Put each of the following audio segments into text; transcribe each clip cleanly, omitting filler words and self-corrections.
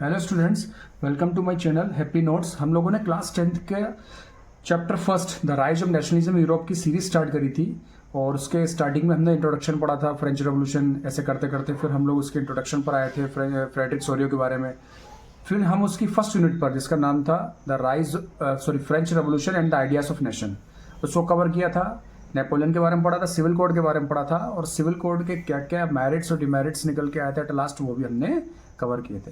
Hello students, welcome to my channel happy notes. हम लोगों ने क्लास 10th के chapter first the rise of nationalism Europe की series start करी थी और उसके स्टार्टिंग में हमने इंट्रोडक्शन पढ़ा था, फ्रेंच रेवोल्यूशन। ऐसे करते करते फिर हम लोग उसके इंट्रोडक्शन पर आए थे, फ्रेडरिक सोरियो के बारे में। फिर हम उसकी फर्स्ट यूनिट पर, जिसका नाम था the rise French revolution and the ideas of nation, उसको कवर किया था। नेपोलियन के बारे में पढ़ा था, सिविल कोड के बारे में पढ़ा था और सिविल कोड के क्या क्या मेरिट्स और डिमेरिट्स निकल के आए थे एट लास्ट, वो भी हमने कवर किए थे।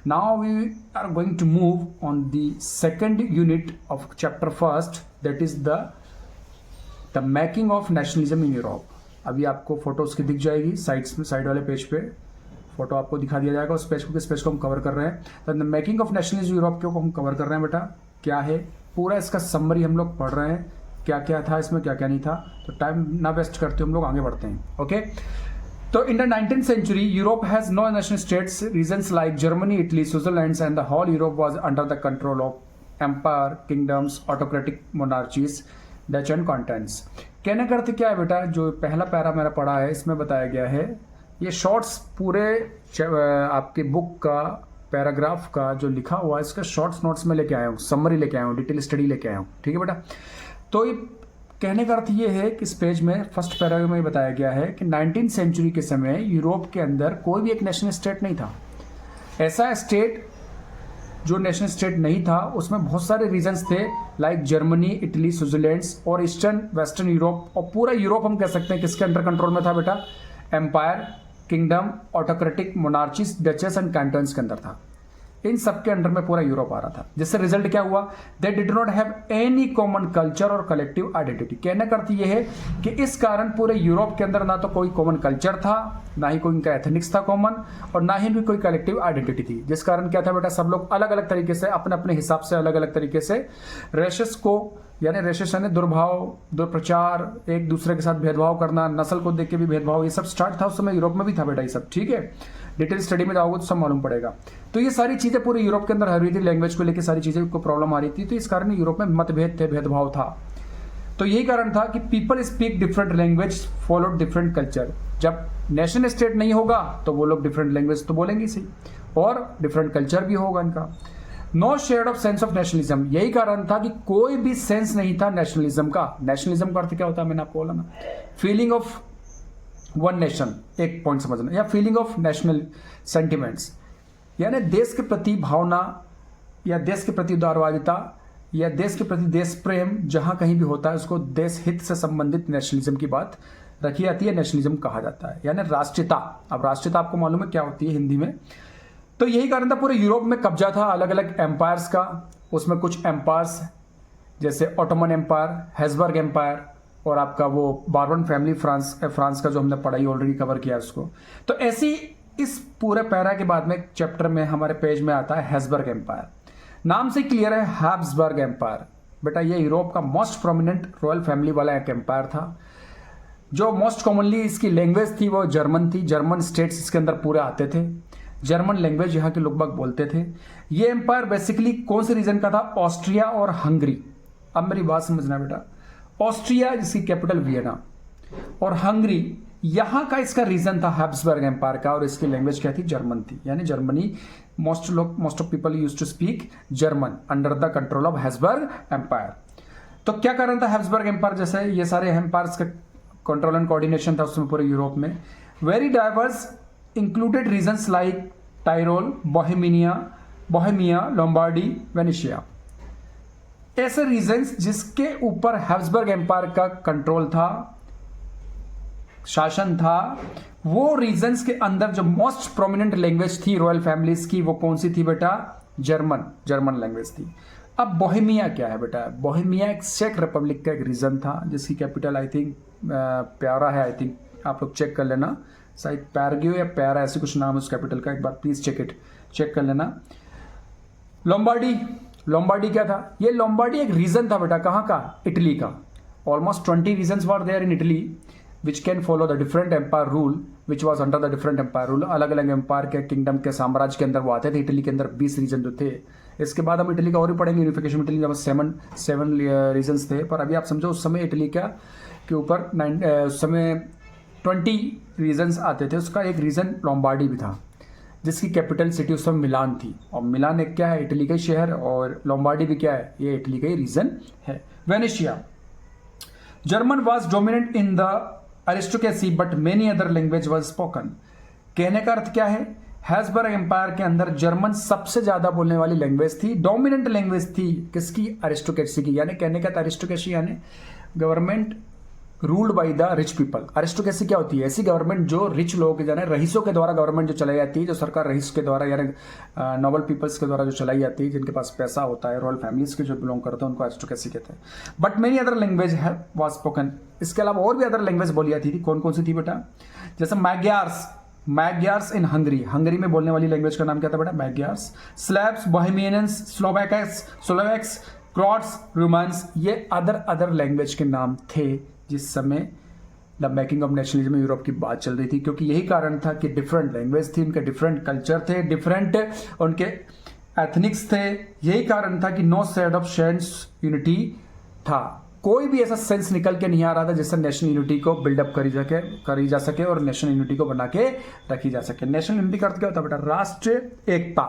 Now we are going to move on the second unit of chapter first, that is the making of nationalism in Europe. अभी आपको फोटो उसकी दिख जाएगी साइड्स में, साइड वाले पेज पे फोटो आपको दिखा दिया जाएगा। उस पेज को, किस पेज को हम कवर कर रहे हैं, तो the making of nationalism Europe को हम कवर कर रहे हैं। बेटा क्या है, पूरा इसका समरी हम लोग पढ़ रहे हैं, क्या क्या था इसमें, क्या क्या नहीं था। तो टाइम ना वेस्ट करते हम लोग आगे बढ़ते हैं। ओके, तो in the 19th century Europe has no national states. Regions like Germany, Italy, Switzerland and the whole Europe was under the control of empire, kingdoms, autocratic monarchies, dutch and cantons. कहने का अर्थ क्या है बेटा, जो पहला para मेरा पढ़ा है इसमें बताया गया है, ये शॉर्ट्स पूरे आपके बुक का पैराग्राफ का जो लिखा हुआ है, इसका शॉर्ट्स नोट्स में लेके आया हूँ, समरी लेके आया हूँ, डिटेल स्टडी लेके आया हूँ। ठीक है बेटा, तो ये कहने का अर्थ ये है कि इस पेज में फर्स्ट पैराग्राफ में बताया गया है कि 19th सेंचुरी के समय यूरोप के अंदर कोई भी एक नेशनल स्टेट नहीं था। ऐसा स्टेट जो नेशनल स्टेट नहीं था, उसमें बहुत सारे रीजन्स थे, लाइक जर्मनी, इटली, स्विट्जरलैंड और ईस्टर्न वेस्टर्न यूरोप। और पूरा यूरोप हम कह सकते हैं किसके अंडर कंट्रोल में था बेटा, empire, kingdom, autocratic monarchies, duchies and cantons के अंदर था। इन सबके अंडर में पूरा यूरोप आ रहा था, जिससे रिजल्ट क्या हुआ, they did not have any common culture और कलेक्टिव आइडेंटिटी। कहने का अर्थ ये है कि इस कारण पूरे यूरोप के अंदर ना तो कोई कॉमन कल्चर था, ना ही कोई इनका एथनिक्स था कॉमन, और ना ही कोई कलेक्टिव आइडेंटिटी थी। जिस कारण क्या था बेटा, सब लोग अलग अलग तरीके से अपने अपने हिसाब से अलग अलग तरीके से रेशस को, यानी रेशस यानी दुर्भाव, दुर्प्रचार, एक दूसरे के साथ भेदभाव करना, नस्ल को देख के भी भेदभाव, ये सब स्टार्ट था उस समय, यूरोप में भी था बेटा ये सब। ठीक है, डिटेल स्टडी में जाओगे तो सब मालूम पड़ेगा। तो ये सारी चीजें पूरे यूरोप के अंदर हो रही थी, लैंग्वेज को लेकर सारी चीजें को प्रॉब्लम आ रही थी, तो इस कारण यूरोप में मतभेद थे, भेदभाव था। तो यही कारण था कि people speak different language, follow different culture. जब नेशनल स्टेट नहीं होगा तो वो लोग डिफरेंट लैंग्वेज तो बोलेंगे सही, और डिफरेंट कल्चर भी होगा इनका। No shade of sense of nationalism, यही कारण था कि कोई भी सेंस नहीं था नेशनलिज्म का। नेशनलिज्म का अर्थ क्या होता है, मैंने आपको बोला ना, फीलिंग ऑफ वन नेशन, एक पॉइंट समझना, या फीलिंग ऑफ नेशनल सेंटिमेंट्स, यानी देश के प्रति भावना या देश के प्रति उदारवादिता या देश के प्रति देश प्रेम जहां कहीं भी होता है, उसको देश हित से संबंधित नेशनलिज्म की बात रखी जाती है, नेशनलिज्म कहा जाता है, यानी राष्ट्रीयता। अब राष्ट्रीयता आपको मालूम है क्या होती है हिंदी में। तो यही कारण था, पूरे यूरोप में कब्जा था अलग अलग एम्पायर्स का। उसमें कुछ एम्पायर्स जैसे ऑटोमन एम्पायर, हैब्सबर्ग एम्पायर, और आपका वो बार्बन फैमिली, फ्रांस का जो हमने पढ़ाई ऑलरेडी कवर किया उसको। तो ऐसी इस पूरे पैरा के बाद में चैप्टर में हमारे पेज में आता है हैब्सबर्ग एम्पायर। नाम से क्लियर है, हैब्सबर्ग एम्पायर। बेटा ये यूरोप का मोस्ट प्रोमिनेंट रॉयल फैमिली वाला एक एम्पायर था। जो मोस्ट कॉमनली इसकी लैंग्वेज थी वो जर्मन थी, जर्मन स्टेट्स इसके अंदर पूरे आते थे, जर्मन लैंग्वेज यहाँ के लोग बाग बोलते थे। ये एम्पायर बेसिकली कौन से रीजन का था, ऑस्ट्रिया और हंगरी। अब मेरी बात समझना बेटा, ऑस्ट्रिया जिसकी कैपिटल वियना और हंगरी, यहां का इसका रीजन था हैब्सबर्ग एम्पायर का, और इसकी लैंग्वेज क्या थी, जर्मन थी। यानी Germany, most of people used to speak German under the control of Habsburg empire. तो क्या कारण था हैब्सबर्ग एम्पायर, जैसे ये सारे एम्पायर्स का कंट्रोल एंड कोऑर्डिनेशन था उसमें पूरे यूरोप में। Very diverse included regions like Tyrol, Bohemia, Lombardy, Venetia. ऐसे रीजन्स जिसके ऊपर हैब्सबर्ग एम्पायर का कंट्रोल था, शासन था, वो रीजन्स के अंदर जो मोस्ट प्रोमिनेंट लैंग्वेज थी रॉयल फैमिलीज की, वो कौन सी थी बेटा, जर्मन लैंग्वेज थी। अब बोहेमिया क्या है बेटा, बोहेमिया एक चेक रिपब्लिक का एक रीजन था, जिसकी कैपिटल आई थिंक प्यारा है, आई थिंक आप लोग चेक कर लेना, शायद पैरगियो या प्यारा ऐसे कुछ नाम है उस कैपिटल का, एक बार प्लीज चेक कर लेना। लोम्बार्डी क्या था, ये लोम्बार्डी एक रीजन था बेटा, कहाँ का, इटली का। Almost 20 regions were there in Italy which can follow the different empire rule which was under the different empire rule. अलग अलग एम्पायर के, किंगडम के, साम्राज्य के अंदर वो आते थे। इटली के अंदर 20 रीजन जो थे, इसके बाद हम इटली का और ही पढ़ेंगे, यूनिफिकेशन इटली जब 7 रीजन्स थे। पर अभी आप समझो उस समय इटली का के ऊपर उस समय 20 रीजन्स आते थे, उसका एक रीजन लोम्बार्डी भी था। जिसकी कैपिटल सिटी उस समय मिलान थी, और मिलान एक क्या है, इटली का शहर, और लोम्बार्डी भी क्या है, ये इटली का ही रीजन है। Venetia, German was dominant in the aristocracy but many other language was spoken. कहने का अर्थ क्या है, हैब्सबर्ग एम्पायर के अंदर जर्मन सबसे ज्यादा बोलने वाली लैंग्वेज थी, डोमिनेंट लैंग्वेज थी किसकी, अरिस्टोक्रेसी की। यानी कहने का अरिस्टोक्रेसी यानी government ruled by the rich people. Aristocracy क्या होती है, ऐसी गवर्नमेंट जो रिच लोगों के, यानी रईसों के द्वारा गवर्नमेंट जो चलाई जाती है, जो सरकार रईस के द्वारा यानी नोबल पीपल्स के द्वारा जो चलाई जाती है, जिनके पास पैसा होता है, रॉयल फैमिलीज के जो बिलोंग करते हैं, उनको अरिस्टोक्रेसी कहते हैं। बट मेनी अदर लैंग्वेज है वाज स्पोकन। इसके अलावा और भी अदर लैंग्वेज बोली जाती थी। कौन कौन सी थी बेटा, जैसे मैग्यार्स इन हंगरी में बोलने वाली लैंग्वेज का नाम क्या था बेटा, मैग्यार्स। स्लैब्स, बोहेमियंस, स्लोवैक्स, क्रॉट्स, रोमांस, ये अदर लैंग्वेज के नाम थे जिस समय the making of nationalism Europe की बात चल रही थी। क्योंकि यही कारण था कि डिफरेंट लैंग्वेज थी, उनके डिफरेंट कल्चर थे, डिफरेंट उनके एथनिक्स थे। यही कारण था कि no shade of sense unity था। कोई भी ऐसा सेंस निकल के नहीं आ रहा था जिससे नेशनल यूनिटी को बिल्डअप करी जा सके और नेशनल यूनिटी को बना के रखी जा सके। नेशनल यूनिटी का अर्थ क्या होता है बेटा, राष्ट्र एकता।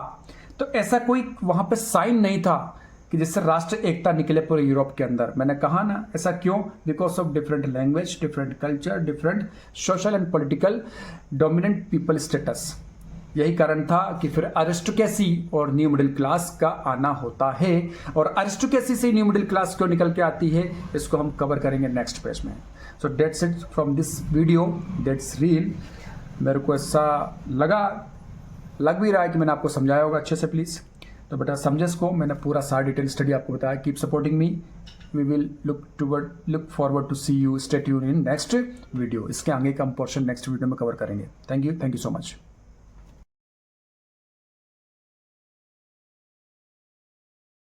तो ऐसा कोई वहां पे साइन नहीं था कि जिससे राष्ट्र एकता निकले पूरे यूरोप के अंदर। मैंने कहा ना, ऐसा क्यों, because of different language, different culture, different social and political dominant people status. यही कारण था कि फिर अरिस्टोक्रेसी और न्यू मिडिल क्लास का आना होता है। और अरिस्टोक्रेसी से न्यू मिडिल क्लास क्यों निकल के आती है, इसको हम कवर करेंगे नेक्स्ट पेज में। So that's it from this video, that's reel. मेरे को ऐसा लग भी रहा है कि मैंने आपको समझाया होगा अच्छे से। प्लीज़ तो बेटा समझे इसको, मैंने पूरा सारा डिटेल स्टडी आपको बताया। Keep supporting me, we will look forward to see you, stay tuned in next video. इसके आगे का हम पोर्शन नेक्स्ट वीडियो में कवर करेंगे। Thank you so much.